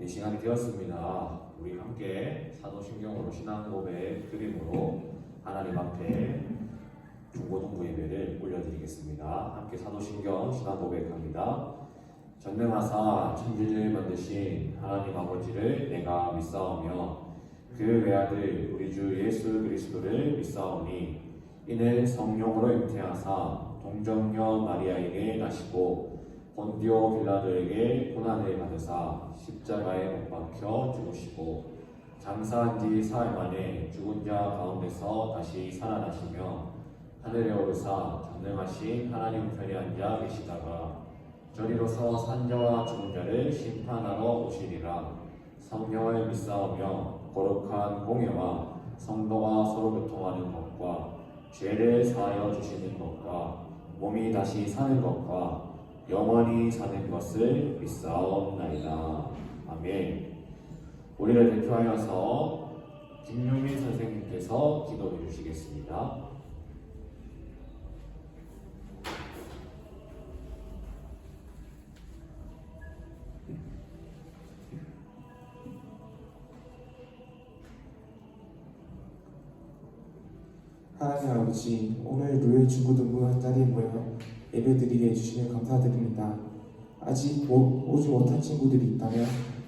이 시간이 되었습니다. 우리 함께 사도신경으로 신앙 고백 드림으로 하나님 앞에 중고등부 예배를 올려드리겠습니다. 함께 사도신경 신앙 고백합니다. 전능하사 천지를 만드신 하나님 아버지를 내가 믿사오며 그 외아들 우리 주 예수 그리스도를 믿사오니 이는 성령으로 잉태하사 동정녀 마리아에게 나시고 본디오 빌라도에게 고난을 받으사 십자가에 못 박혀 죽으시고 장사한 지 사흘 만에 죽은 자 가운데서 다시 살아나시며 하늘에 오르사 전능하신 하나님 편에 앉아 계시다가 저리로서 산자와 죽은 자를 심판하러 오시리라. 성령을 믿사오며 거룩한 공예와 성도가 서로 교통하는 것과 죄를 사하여 주시는 것과 몸이 다시 사는 것과 영원히 사는 것을 믿사옵나이다. 아멘. 우리를 대표하여서 김용민 선생님께서 기도해 주시겠습니다. 하나님 아버지, 오늘 루엘 중고등부 한 자리에 모여 예배드리게 해주시면 감사드립니다. 아직 오지 못한 친구들이 있다면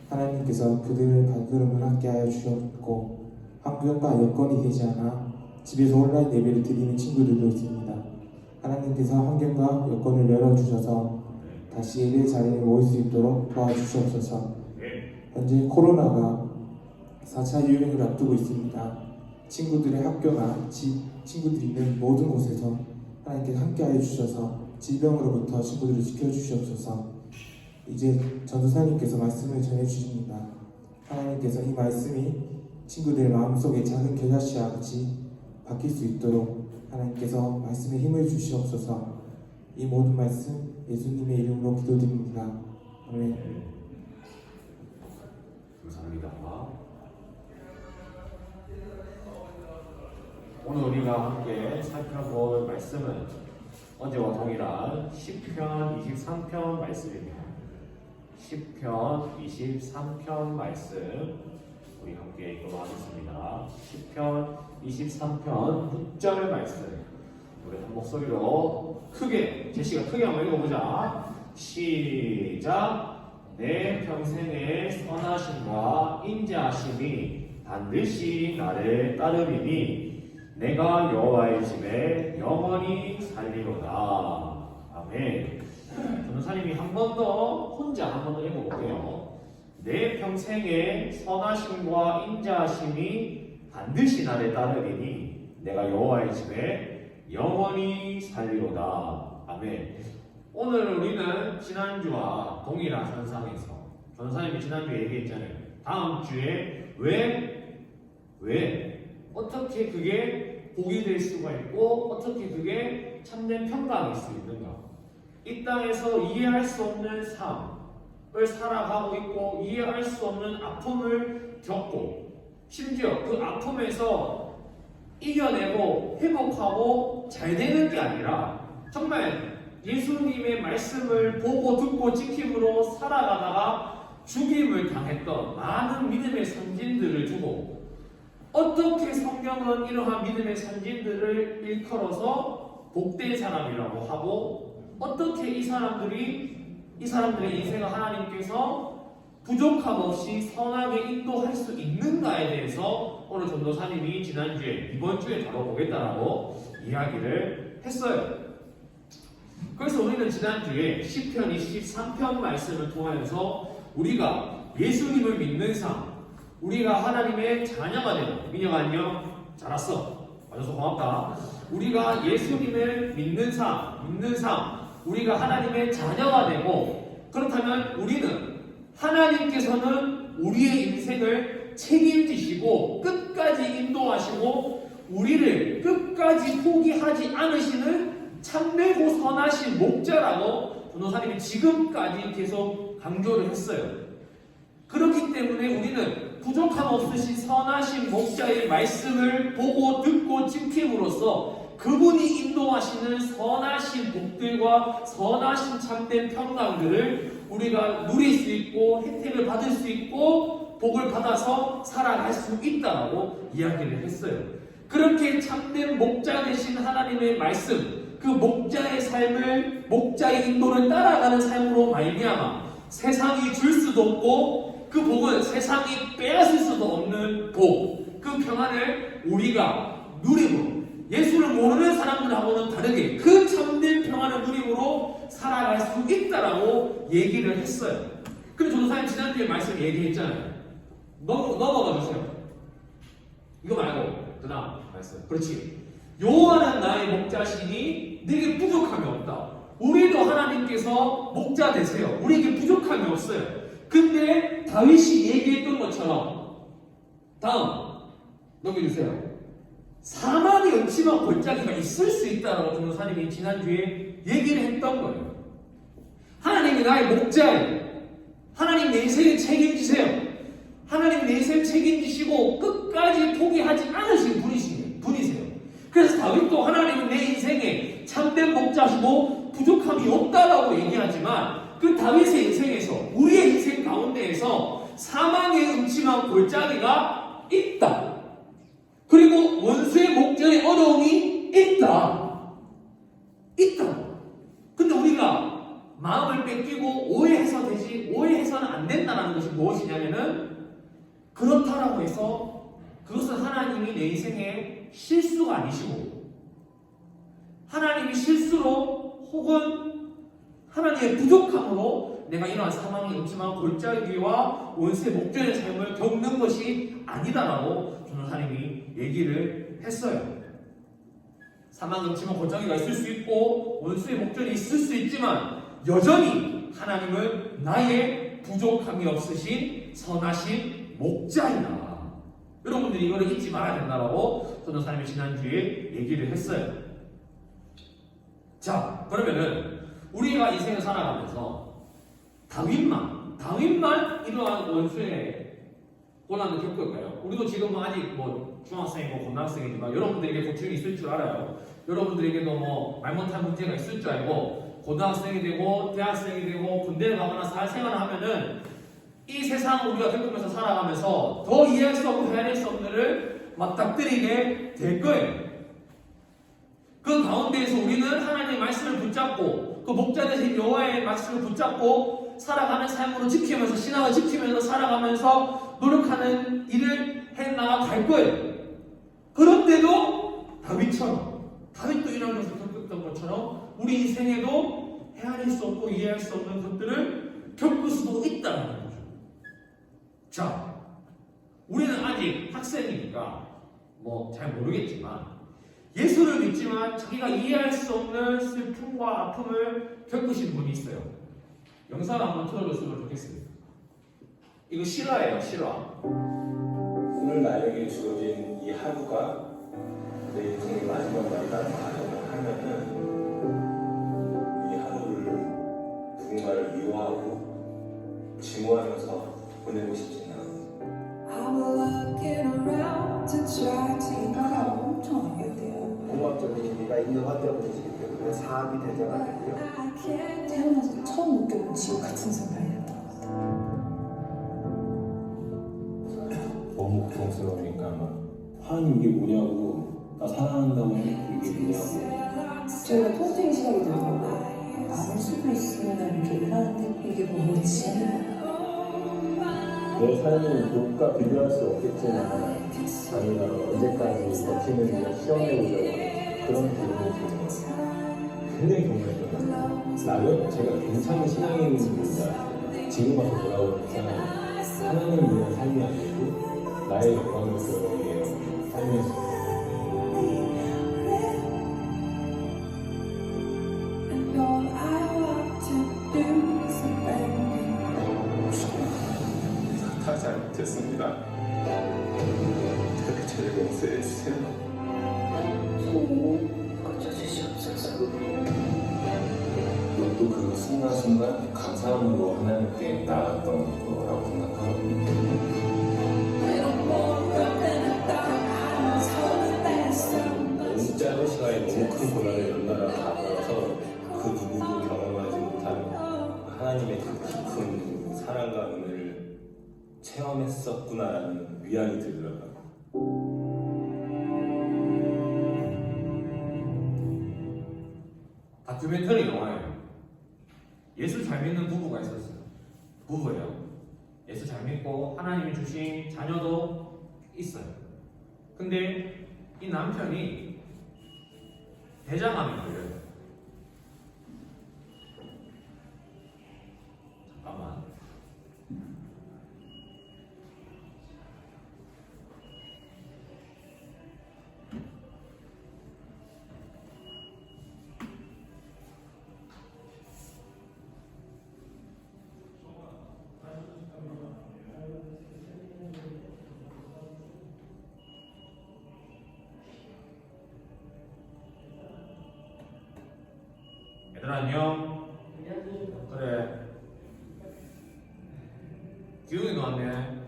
하나님께서 그들을 발걸음을 함께 하여 주셨고 환경과 여건이 되지 않아 집에서 온라인 예배를 드리는 친구들도 있습니다. 하나님께서 환경과 여건을 열어주셔서 다시 예배 자리에 모일 수 있도록 도와주시옵소서. 현재 코로나가 4차 유행을 앞두고 있습니다. 친구들의 학교나 친구들이 있는 모든 곳에서 하나님께서 함께하여 주셔서 질병으로부터 친구들을 지켜주시옵소서. 이제 전도사님께서 말씀을 전해주십니다. 하나님께서 이 말씀이 친구들의 마음속에 작은 겨자씨와 같이 바뀔 수 있도록 하나님께서 말씀에 힘을 주시옵소서. 이 모든 말씀 예수님의 이름으로 기도드립니다. 아멘. 감사합니다. 오늘 우리가 함께 살펴볼 말씀은 어제와 동일한 시편 23편 말씀입니다. 시편 23편 말씀 우리 함께 읽어보겠습니다. 시편 23편 6절 말씀 우리 한 목소리로 크게 제시가 크게 한번 읽어보자. 시작. 내 평생의 선하심과 인자하심이 반드시 나를 따르리니 내가 여호와의 집에 영원히 살리로다. 아멘. 전도사님이 한 번 더 혼자 한 번 더 읽어볼게요. 내 평생의 선하심과 인자하심이 반드시 나를 따르리니 내가 여호와의 집에 영원히 살리로다. 아멘. 오늘 우리는 지난주와 동일한 현상에서 전도사님이 지난주에 얘기했잖아요. 다음 주에 왜 어떻게 그게 복이 될 수가 있고 어떻게 그게 참된 평강일 수 있는가? 이 땅에서 이해할 수 없는 삶을 살아가고 있고 이해할 수 없는 아픔을 겪고 심지어 그 아픔에서 이겨내고 회복하고 잘 되는 게 아니라 정말 예수님의 말씀을 보고 듣고 지킴으로 살아가다가 죽임을 당했던 많은 믿음의 선진들을 두고 어떻게 성경은 이러한 믿음의 선진들을 일컬어서 복된 사람이라고 하고 어떻게 이 사람들의 인생을 하나님께서 부족함 없이 선하게 인도할 수 있는가에 대해서 오늘 전도사님이 지난주에 이번 주에 다뤄보겠다라고 이야기를 했어요. 그래서 우리는 지난주에 시편 23편 말씀을 통하여서 우리가 예수님을 믿는 삶 우리가 하나님의 자녀가 되고 민영아 안녕 잘 왔어 와줘서 고맙다. 우리가 예수님을 믿는 삶 우리가 하나님의 자녀가 되고 그렇다면 우리는 하나님께서는 우리의 인생을 책임지시고 끝까지 인도하시고 우리를 끝까지 포기하지 않으시는 참되고 선하신 목자라고 전도사님이 지금까지 계속 강조를 했어요. 그렇기 때문에 우리는 부족함 없으신 선하신 목자의 말씀을 보고 듣고 지킴으로써 그분이 인도하시는 선하신 복들과 선하신 참된 평강들을 우리가 누릴 수 있고 혜택을 받을 수 있고 복을 받아서 살아갈 수 있다라고 이야기를 했어요. 그렇게 참된 목자 되신 하나님의 말씀, 그 목자의 삶을, 목자의 인도를 따라가는 삶으로 말미암아 세상이 줄 수도 없고 그 복은 세상이 빼앗을 수도 없는 복, 그 평안을 우리가 누림으로, 예수를 모르는 사람들하고는 다르게 그 참된 평안을 누림으로 살아갈 수 있다라고 얘기를 했어요. 그래서 전도사님 지난주에 말씀 얘기했잖아요. 넘어가 주세요. 이거 말고 그 다음 말씀. 그렇지. 여호와는 나의 목자시니 내게 부족함이 없다. 우리도 하나님께서 목자 되세요. 우리에게 부족함이 없어요. 근데 다윗이 얘기했던 것처럼 다음 넘겨주세요. 사망의 음침한 골짜기가 있을 수 있다라고 전도사님이 지난주에 얘기를 했던 거예요. 하나님이 나의 목자예요. 하나님 내 인생을 책임지세요. 하나님 내 인생을 책임지시고 끝까지 포기하지 않으신 분이세요. 그래서 다윗도 하나님은 내 인생에 참된 목자시고 부족함이 없다라고 얘기하지만 그 다윗의 인생에서, 우리의 인생 가운데에서 사망의 음침한 골짜기가 있다. 그리고 원수의 목전에 어려움이 있다. 근데 우리가 마음을 뺏기고 오해해서는 안 된다는 것이 무엇이냐면은, 그렇다라고 해서 그것은 하나님이 내 인생의 실수가 아니시고, 하나님이 실수로 혹은 하나님의 부족함으로 내가 이러한 사망의 음침한 골짜기와 원수의 목전의 삶을 겪는 것이 아니다라고 전도사님이 얘기를 했어요. 사망의 음침한 골짜기가 있을 수 있고 원수의 목전이 있을 수 있지만 여전히 하나님은 나의 부족함이 없으신 선하신 목자이다. 여러분들이 이거를 잊지 말아야 된다라고 전도사님이 지난주에 얘기를 했어요. 자, 그러면은 우리가 인생을 살아가면서 다윗만 이러한 원수의 고난을 겪을까요? 우리도 지금 아직 중학생이고 고등학생이지만 여러분들에게 고충이 있을 줄 알아요. 여러분들에게도 말 못할 문제가 있을 줄 알고 고등학생이 되고 대학생이 되고 군대를 가거나 사회생활을 하면은 이 세상을 우리가 겪으면서 살아가면서 더 이해할 수 없고 헤아릴 수 없는 일을 맞닥뜨리게 될 거예요. 그 가운데에서 우리는 하나님의 말씀을 붙잡고 그 목자 되신 여호와의 말씀을 붙잡고 살아가는 삶으로 지키면서, 신앙을 지키면서 살아가면서 노력하는 일을 해나갈 거예요. 그런데도 다윗도 이런 것을 겪었던 것처럼 우리 인생에도 헤아릴 수 없고 이해할 수 없는 것들을 겪을 수도 있다는 거죠. 자, 우리는 아직 학생이니까 잘 모르겠지만 예수를 믿지만 자기가 이해할 수 없는 슬픔과 아픔을 겪으신 분이 있어요. 영상을 한번 틀어줬으면 좋겠습니다. 이거 실화예요, 실화. 오늘 나에게 주어진 이 하루가 내 인생의 마지막 날이라고 하면은 이 하루를 누군가를 미워하고 증오하면서 보내고 싶지는 않아요. 생각이 엄청 많이 돼요. 공학적인 의미가 있는 환자분이시기 때문에 사업이 되져가지고요. 태어나서 처음 느껴본 지옥 같은 생각이었던 것 같아요. 너무 고통스러우니까 하나님 이게 뭐냐고, 나 사랑한다고 해놓고 이게 뭐냐고. 저희가 통증이 시작이 되고 안을 수도 있으면 이렇게 일하는데 이게 뭐지? 내 삶은 누가 비교할 수 없겠지만 자기가 언제까지 버티는지 시험해보려고 하는 그런 기분이 드는 거예요. 굉장히 경험했거든요. 제가 괜찮은 신앙인입니다. 지금 와서 돌아보니까 하나님을 위한 삶이 아니고 나의 영광을 위해 삶이었어요. 다 잘못했습니다. 저를 용서해 주세요. 고쳐주시옵소서. 또 그 순간순간 감사함으로 하나님께 나아갔던 거라고 생각하거든요. 너무 짧은 시간에 같은 고난을 연달아 받아서 그 누구도 경험하지 못한 하나님의 그 깊은 사랑과 은혜를 체험했었구나라는 위안이 들더라고요. 다큐멘터리 영화예요. 예수 잘 믿는 부부가 있었어요. 부부예요. 예수 잘 믿고 하나님이 주신 자녀도 있어요. 근데 이 남편이 대장암에 걸려요. 잠깐만. 얘들아 안녕. 그래. 기웅이 나왔네.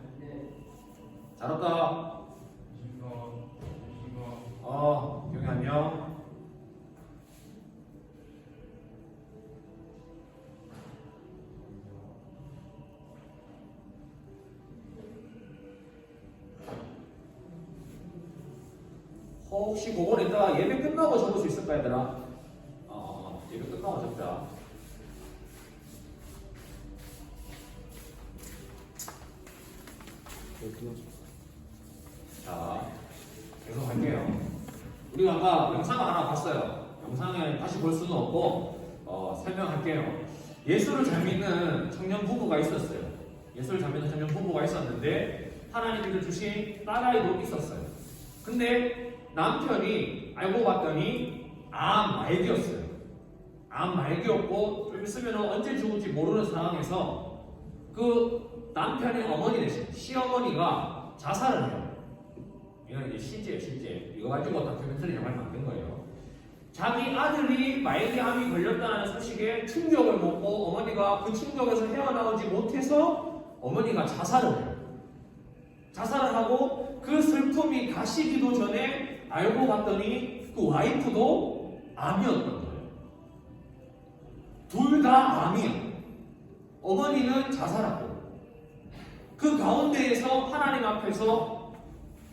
잘 왔다. 기웅이 안녕. 혹시 그걸 이따가 예배 끝나고 적을 수 있을까 얘들아? 예배 끝나고 적자. 자, 계속 할게요. 우리가 아까 영상을 하나 봤어요. 영상을 다시 볼 수는 없고 설명할게요. 예수를 잘 믿는 청년 부부가 있었어요. 예수를 잘 믿는 청년 부부가 있었는데 하나님께서 주신 딸아이도 있었어요. 근데 남편이 알고 봤더니 암 말기였어요. 암 말기였고 좀 있으면 언제 죽을지 모르는 상황에서 그 남편의 어머니 대신 시어머니가 자살을 해요. 이건 이제 실제예요, 실제. 이거 가지고 다큐멘터리 영화를 만든 거예요. 자기 아들이 말기암이 걸렸다는 소식에 충격을 먹고 어머니가 그 충격에서 헤어나오지 못해서 어머니가 자살을 해요. 자살을 하고 그 슬픔이 가시기도 전에 알고 봤더니 그 와이프도 암이었던 거예요. 둘 다 암이에요. 어머니는 자살하고 그 가운데에서 하나님 앞에서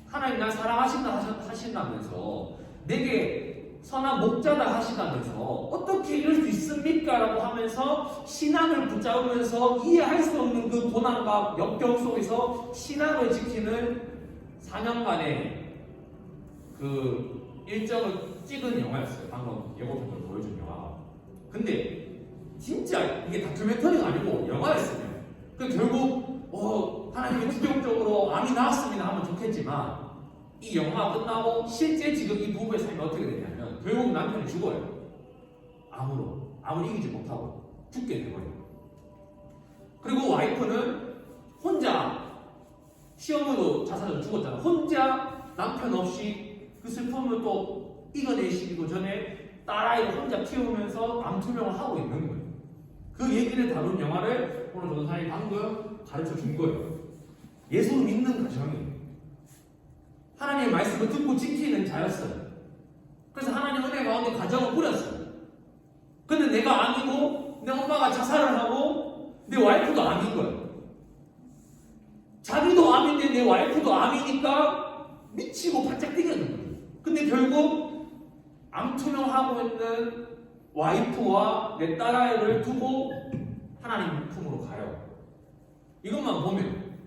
하나님 날 사랑하신다 하신다면서 내게 선한 목자다 하시다면서 어떻게 이럴 수 있습니까? 라고 하면서 신앙을 붙잡으면서 이해할 수 없는 그 고난과 역경 속에서 신앙을 지키는 4년간의 그 일정을 찍은 영화였어요. 방금 예고편으로 보여준 영화. 근데 진짜 이게 다큐멘터리가 아니고 영화였어요. 그 결국 하나님이 기적적으로 암이 나았습니다 하면 좋겠지만 이 영화 끝나고 실제 지금 이 부부의 삶이 어떻게 되냐면 결국 남편이 죽어요. 암을 이기지 못하고 죽게 되거든요. 그리고 와이프는 혼자 시어머니도 자살해서 죽었잖아. 혼자 남편 없이 그 슬픔을 또 이겨내시기도 전에 딸아이를 혼자 키우면서 암투명을 하고 있는 거예요. 그 얘기를 다룬 영화를 오늘 전도사님이 방금 가르쳐 준 거예요. 예수를 믿는 가정이 하나님의 말씀을 듣고 지키는 자였어요. 그래서 하나님 은혜 가운데 가정을 꾸렸어요. 근데 내가 암이고 내 엄마가 자살을 하고 내 와이프도 암인 거예요. 자기도 암인데 내 와이프도 암이니까 미치고 바짝 뛰겠는 거예요. 근데 결국 암투명하고 있는 와이프와 내 딸아이를 두고 하나님 품으로 가요. 이것만 보면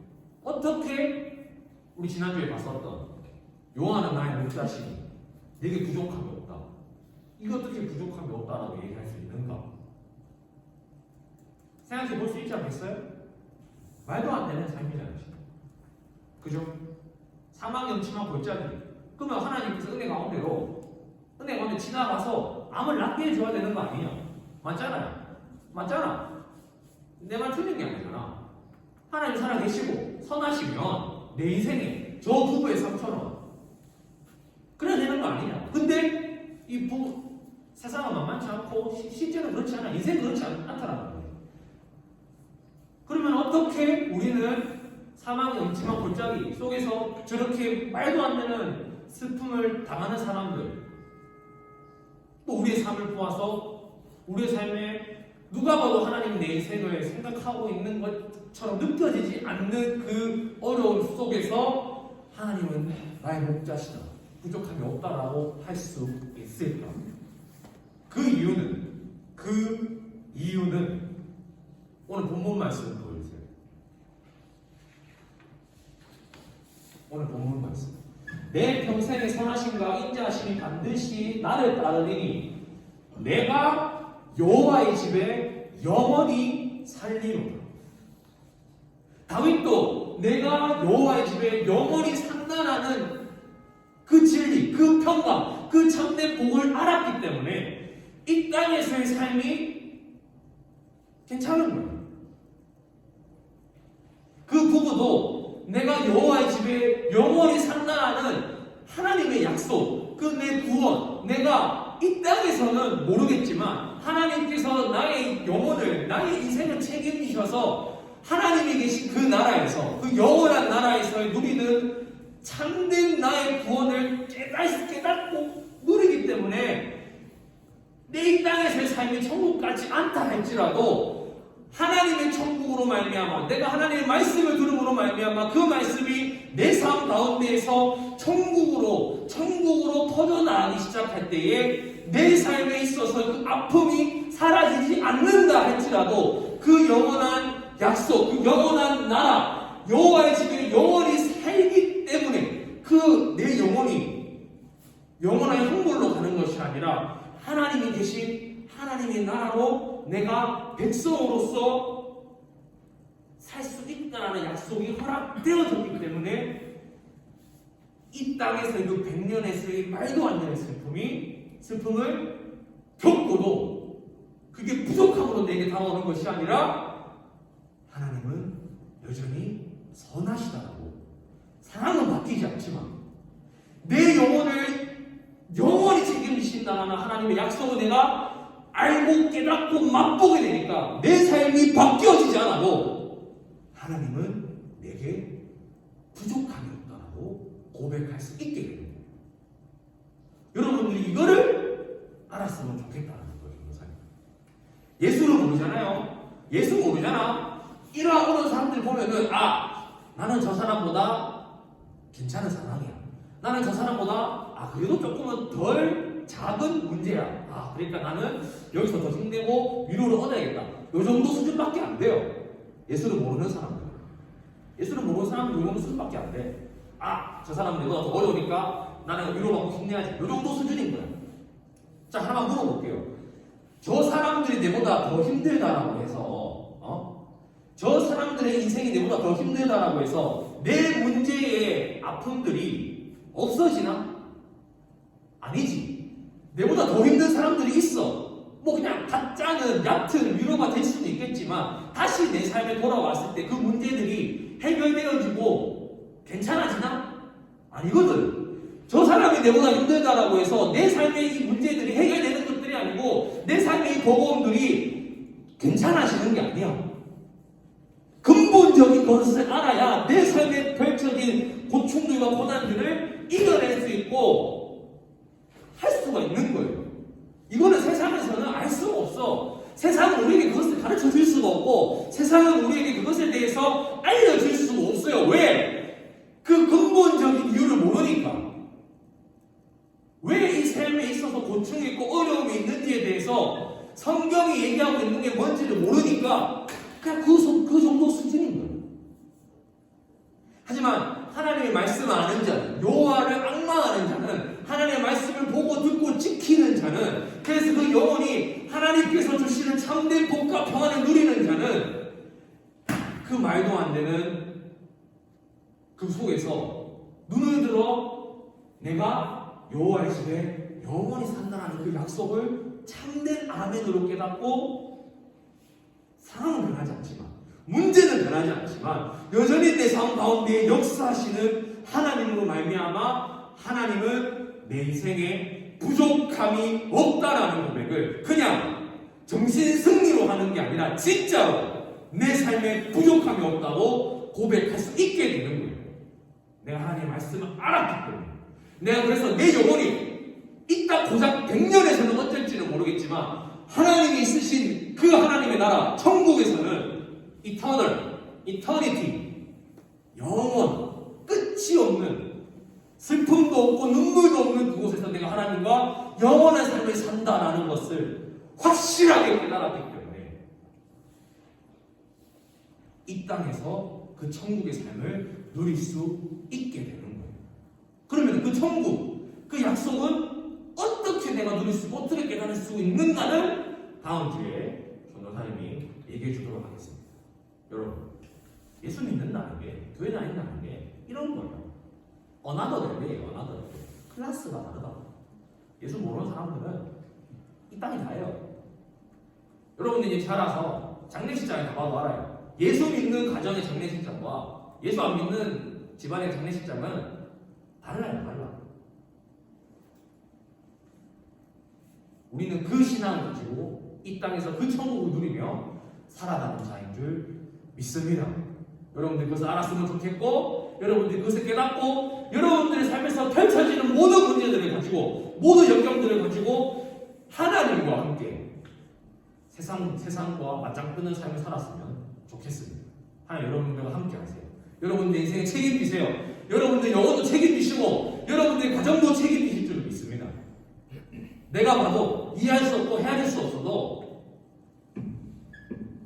어떻게 우리 지난주에 봤었던 요한은 나의 목자시니 내게 부족함이 없다. 이거 어떻게 부족함이 없다라고 얘기할 수 있는가? 생각해 볼 수 있지 않겠어요? 말도 안 되는 삶이잖아요. 그죠? 사망 염치만 골짜기. 그러면 하나님께서 은혜 가운데 지나가서 암을 낫게 해줘야 되는 거 아니냐? 맞잖아. 내 말 틀린 게 아니잖아. 하나님 살아계시고 선하시면 내 인생에 저 부부의 상처럼 그래야 되는 거 아니냐? 근데 이 부부 세상은 만만치 않고 실제로 그렇지 않아. 인생은 그렇지 않다라는 거예요. 그러면 어떻게 우리는 사망의 엄침한 골짜기 속에서 저렇게 말도 안 되는 슬픔을 당하는 사람들 또 우리의 삶을 보아서 우리의 삶에 누가 봐도 하나님 내 인생을 생각하고 있는 것처럼 느껴지지 않는 그 어려움 속에서 하나님은 나의 목자시다, 부족함이 없다라고 할 수 있을까? 그 이유는 오늘 본문 말씀 보여주세요. 오늘 본문 말씀. 내 평생의 선하심과 인자하심이 반드시 나를 따르리니 내가 여호와의 집에 영원히 살리로다. 다윗도 내가 여호와의 집에 영원히 산다라는 그 진리, 그 평강, 그 참된 복을 알았기 때문에 이 땅에서의 삶이 괜찮은 거예요. 그 부부도 내가 여호와의 집에 영원히 산다라는 하나님의 약속, 그 내 구원, 내가 이 땅에서는 모르겠지만 하나님께서 나의 영혼을, 나의 인생을 책임지셔서 하나님이 계신 그 나라에서, 그 영원한 나라에서 누리는 참된 나의 구원을 깨닫고 누리기 때문에 내 이 땅에서의 삶이 천국 같지 않다 할지라도 하나님의 천국으로 말미암아, 내가 하나님의 말씀을 들음으로 말미암아 그 말씀이 내 삶 가운데에서 천국으로 퍼져나가기 시작할 때에 내 삶에 있어서 그 아픔이 사라지지 않는다 할지라도 그 영원한 약속, 그 영원한 나라, 여호와의 집에 영원히 살기 때문에 그 내 영혼이 영원한 형벌로 가는 것이 아니라 하나님이 계신 하나님의 나라로 내가 백성으로서 살 수 있다는 약속이 허락되어졌기 때문에 이 땅에서의 그 100년에서의 말도 안 되는 슬픔을 겪고도 그게 부족함으로 내게 다가오는 것이 아니라 하나님은 여전히 선하시다고, 사랑은 바뀌지 않지만 내 영혼을 영원히 책임지신다는 하나님의 약속을 내가 알고 깨닫고 맛보게 되니까 내 삶이 바뀌어지지 않아도 하나님은 내게 부족함이 없다고 고백할 수 있게 되는 거예요. 여러분들이 이거를 알았으면 좋겠다는 거예요. 예수를 모르잖아요. 예수 모르잖아. 이러한 사람들 보면은 나는 저 사람보다 괜찮은 사람이야. 나는 저 사람보다 그래도 조금은 덜 작은 문제야. 그러니까 나는 여기서 더 힘내고 위로를 얻어야겠다. 요 정도 수준밖에 안 돼요. 예수를 모르는 사람들. 예수를 모르는 사람들 요 정도 수준밖에 안 돼. 저 사람은 내보다 더 어려우니까 나는 위로받고 힘내야지. 요 정도 수준인 거야. 자, 하나만 물어볼게요. 저 사람들이 내보다 더 힘들다라고 해서, 저 사람들의 인생이 내보다 더 힘들다라고 해서 내 문제의 아픔들이 없어지나? 아니지. 내보다 더 힘든 사람들이 있어. 뭐 그냥 가짜는 얕은 위로가 될 수도 있겠지만 다시 내 삶에 돌아왔을 때 그 문제들이 해결되어지고 괜찮아지나? 아니거든. 저 사람이 내보다 힘들다라고 해서 내 삶의 이 문제들이 해결되는 것들이 아니고 내 삶의 이 버거움들이 괜찮아지는 게 아니야. 근본적인 것을 알아야 내 삶에 펼쳐진 고충들과 고난들을 이겨낼 수 있고 할 수가 있는 거예요. 이거는 세상에서는 알 수가 없어. 세상은 우리에게 그것을 가르쳐 줄 수가 없고 세상은 우리에게 그것에 대해서 알려줄 수가 없어요. 왜? 그 근본적인 이유를 모르니까. 왜 이 삶에 있어서 고충이 있고 어려움이 있는지에 대해서 성경이 얘기하고 있는 게 뭔지를 모르니까 그냥 그 정도 수준인 거예요. 하지만 하나님의 말씀을 아는 자는, 여호와를 앙망하는 자는, 하나님의 말씀을 보고 듣고 지키는 자는, 그래서 그 영혼이 하나님께서 주시는 참된 복과 평안을 누리는 자는 그 말도 안 되는 그 속에서 눈을 들어 내가 여호와의 집에 영원히 산다는 그 약속을 참된 아멘으로 깨닫고 상황은 변하지 않지만, 문제는 변하지 않지만 여전히 내 삶 가운데 역사하시는 하나님으로 말미암아 하나님은 내 인생에 부족함이 없다라는 고백을 그냥 정신승리로 하는 게 아니라 진짜로 내 삶에 부족함이 없다고 고백할 수 있게 되는 거예요. 내가 하나님의 말씀을 알았기 때문에. 내가 그래서 내 영혼이 이 땅 고작 100년에서는 어쩔지는 모르겠지만 하나님이 있으신 그 하나님의 나라 천국에서는 이터니티 영원 끝이 없는 슬픔도 없고 눈물도 없는 그곳에서 내가 하나님과 영원한 삶을 산다라는 것을 확실하게 깨달았기 때문에 이 땅에서 그 천국의 삶을 누릴 수 있게 되는 거예요. 그러면 그 천국, 그 약속은 어떻게 내가 누릴 수, 어떻게 깨달을 수 있는가를 다음 주에 전도사님이 얘기해 주도록 하겠습니다. 여러분, 예수 믿는다는 게, 교회 다닌다는 게 이런 거예요. 어나더 랩이에요, 어나더 랩. 클래스가 다르다. 예수 모르는 사람들은 이 땅이 다예요. 여러분들이 이제 자라서 장례식장에 가봐도 알아요. 예수 믿는 가정의 장례식장과 예수 안 믿는 집안의 장례식장은 달라요, 달라. 우리는 그 신앙을 가지고 이 땅에서 그 천국을 누리며 살아가는 자인 줄 믿습니다. 여러분들 그것을 알았으면 좋겠고, 여러분들이 그것을 깨닫고, 여러분들의 삶에서 펼쳐지는 모든 문제들을 가지고, 모든 역경들을 가지고 하나님과 함께 세상과 맞짱뜨는 삶을 살았으면 좋겠습니다. 하나님 여러분들과 함께 하세요. 여러분들 인생에 책임지세요. 여러분들 영혼도 책임지시고 여러분들 가정도 책임지실 줄 믿습니다. 내가 봐도 이해할 수 없고 헤아릴 수 없어도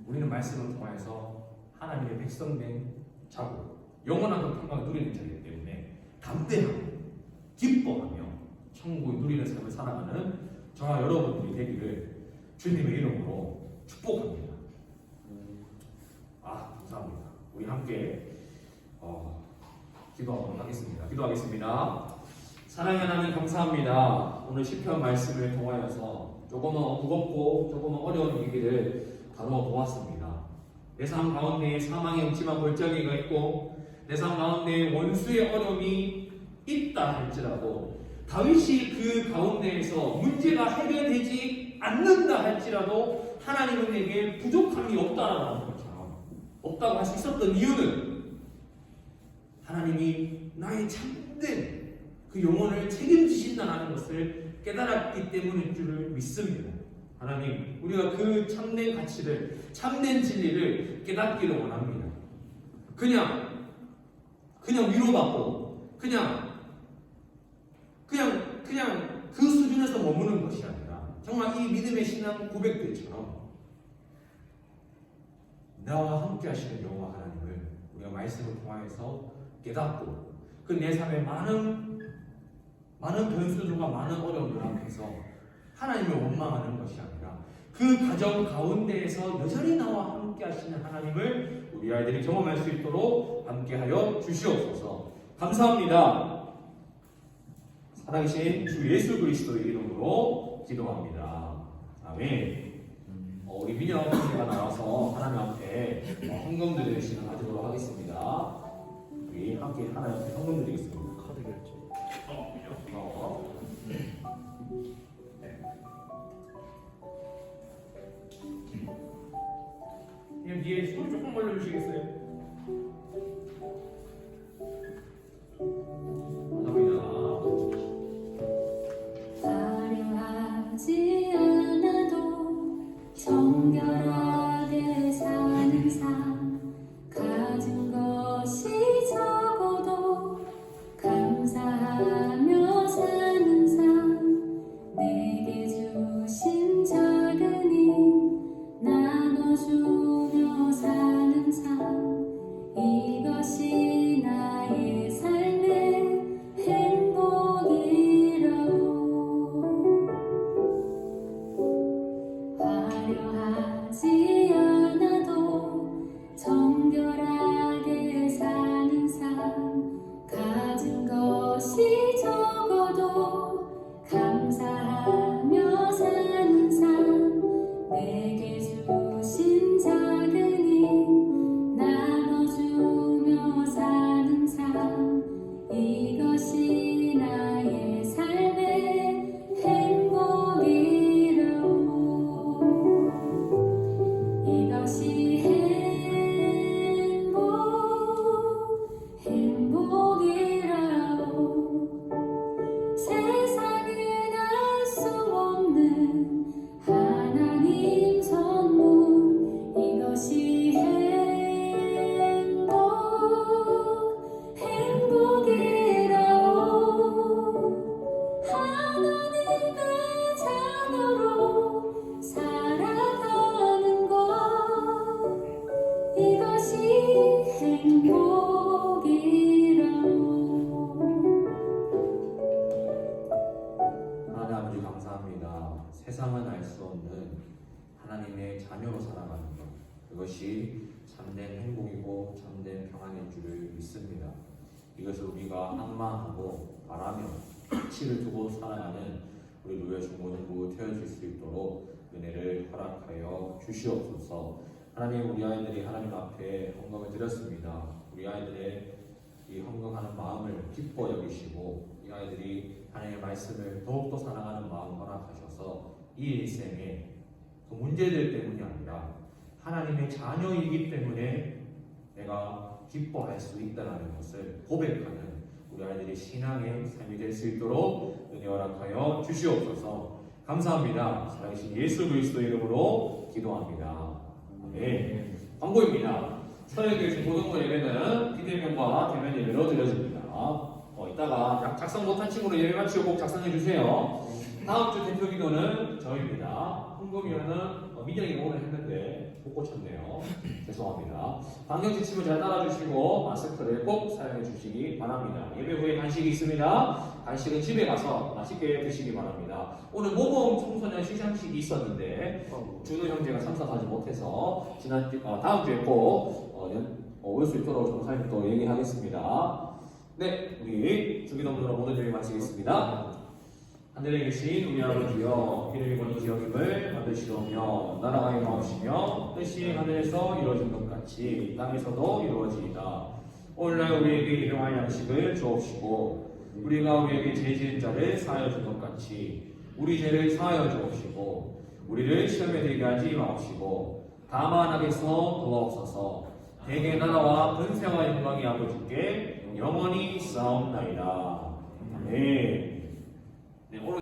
우리는 말씀을 통해서 하나님의 백성된 자고 영원한 그 평강을 누리는 자이기 때문에 담대하고 기뻐하며 천국을 누리는 삶을 살아가는 저와 여러분들이 되기를 주님의 이름으로 축복합니다. 감사합니다. 우리 함께 기도하도록 하겠습니다. 기도하겠습니다. 사랑의 하나님 감사합니다. 오늘 시편 말씀을 통하여서 조금은 무겁고 조금은 어려운 얘기를 다루어 보았습니다. 내 삶 가운데 사망의 음침한 골짜기가 있고 내 삶 가운데 원수의 어려움이 있다 할지라도 다윗이 그 가운데에서 문제가 해결되지 않는다 할지라도 하나님은 내게 부족함이 없다라는 것처럼 없다고 할 수 있었던 이유는 하나님이 나의 참된 그 영혼을 책임지신다는 것을 깨달았기 때문인 줄을 믿습니다. 하나님, 우리가 그 참된 가치를, 참된 진리를 깨닫기를 원합니다. 그냥 위로받고, 그냥 그 수준에서 머무는 것이 아니라, 정말 이 믿음의 신앙 고백들처럼, 나와 함께 하시는 여호와 하나님을 우리가 말씀을 통하여서 깨닫고, 그 내 삶의 많은 변수들과 많은 어려움들 앞에서 하나님을 원망하는 것이 아니라 그 가정 가운데에서 여전히 나와 함께 하시는 하나님을 우리 아이들이 경험할 수 있도록 함께하여 주시옵소서. 감사합니다. 살아계신 주 예수 그리스도의 이름으로 기도합니다. 아멘. 우리 민영 씨가 나와서 하나님 앞에 헌금 드리는 시간 가지도록 하겠습니다. 우리 함께 하나님 앞에 헌금 드리겠습니다. 카드 결제. 그냥 뒤에 소리 조금 올려주시겠어요? 감사합니다. 화려하지 않아도 정결하게 사는 삶, 가진 것이 적어도 감사하며 사는 삶, 내게 주신 작은 힘 나눠주며 사는 삶, 이것이 나의 삶의 행복이라오. 하나님 아버지 감사합니다. 세상은 알 수 없는 하나님의 자녀로 살아가는 것, 그것이 참된 행복이고 참된 평안인 줄을 믿습니다. 이것을 우리가 항망하고 바라며 가치를 두고 살아가는 우리 노예 중고등부 되어질 수 있도록 은혜를 허락하여 주시옵소서. 하나님, 우리 아이들이 하나님 앞에 헌금을 드렸습니다. 우리 아이들의 이 헌금하는 마음을 기뻐 여기시고 이 아이들이 하나님의 말씀을 더욱더 사랑하는 마음 허락하셔서 이 일생에 그 문제들 때문이 아니라 하나님의 자녀이기 때문에 내가 기뻐할 수 있다는 것을 고백하는 우리 아이들이 신앙의 삶이 될 수 있도록 은혜 허락하여 주시옵소서. 감사합니다. 살아계신 예수 그리스도 이름으로 기도합니다. 아멘. 광고입니다. 서울교회 중고등부 예배는 비대면과 대면 예배로 드려집니다. 이따가 작성 못한 친구로 예배 마치고 꼭 작성해 주세요. 다음 주 대표 기도는 저입니다. 흥금위원은 민영이 오늘 했는데 못 고쳤네요. 죄송합니다. 방역 지침을 잘 따라주시고 마스크를 꼭 사용해 주시기 바랍니다. 예배 후에 간식이 있습니다. 간식은 집에 가서 맛있게 드시기 바랍니다. 오늘 모범 청소년 시상식이 있었는데 준우 형제가 참석하지 못해서 다음 주에 꼭 올 수 있도록 정사님 또 얘기하겠습니다. 네, 우리 주기도문으로 모든 예배 마치겠습니다. 하늘에 계신 우리 아버지여, 이름이 거룩히 여김을 받으시오며 나라가 임하옵시며 뜻이 하늘에서 이루어진 것 같이 땅에서도 이루어지이다. 오늘날 우리에게 일용할 양식을 주옵시고 우리가 우리에게 죄 지은 자를 사하여 준 것 같이 우리 죄를 사하여 주옵시고 우리를 시험에 들게 하지 마옵시고 다만 악에서 도와옵소서. 대개 나라와 권세와 영광이 아버지께 영원히 싸움나이다. 아멘. 네, 오늘